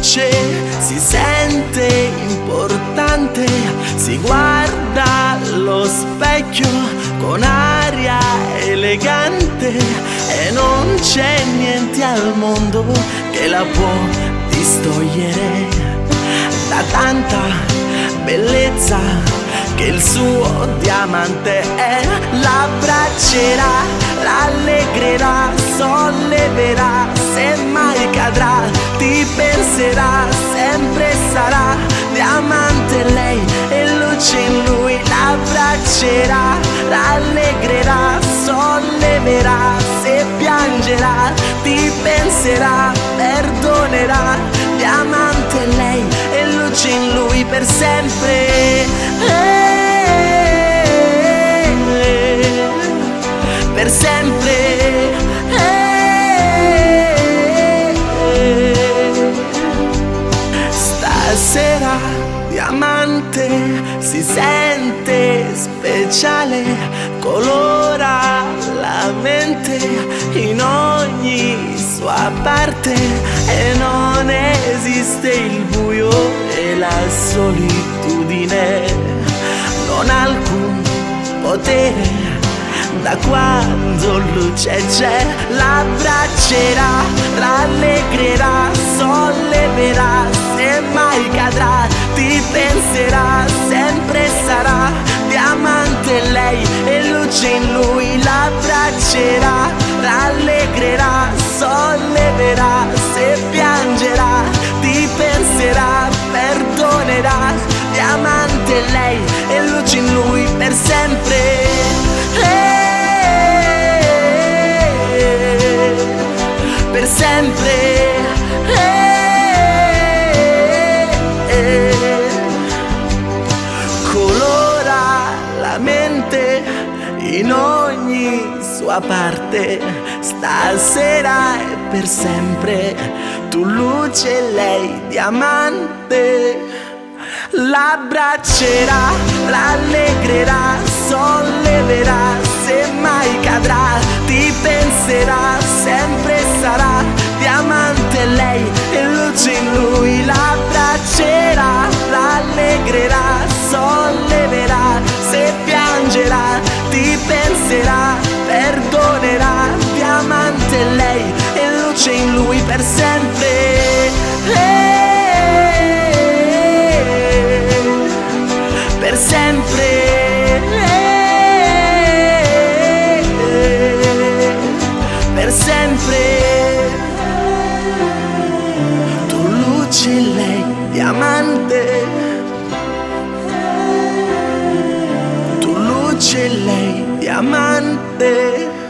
luce, si sente importante, si guarda allo specchio con aria elegante e non c'è niente al mondo che la può distogliere da tanta bellezza che il suo diamante è. L'abbraccerà, rallegrerà, solleverà, se mai cadrà ti penserà, sempre sarà diamante lei e luce in lui. L'abbraccerà, rallegrerà, solleverà, se piangerà ti penserà, perdonerà, diamante lei e luce in lui per sempre. Per sempre. Stasera diamante si sente speciale, colora la mente in ogni sua parte e non esiste il buio e la solitudine, non ha alcun potere da quando luce c'è. L'abbraccerà, rallegrerà, solleverà, se mai cadrà ti penserà, sempre sarà diamante lei e luce in lui. L'abbraccerà, rallegrerà, solleverà, se piangerà ti penserà, perdonerà, diamante lei e luce in lui per sempre. Per sempre. Colora la mente in ogni sua parte, stasera e per sempre, tu luce lei diamante. L'abbraccerà, rallegrerà, solleverà, se mai cadrà ti penserà, sempre sarà diamante lei e luce in lui. L'abbraccerà, rallegrerà, solleverà, se piangerà ti penserà, perdonerà, diamante lei e luce in lui per sempre. Per sempre. Per sempre. Tu luce lei diamante, tu luce lei diamante.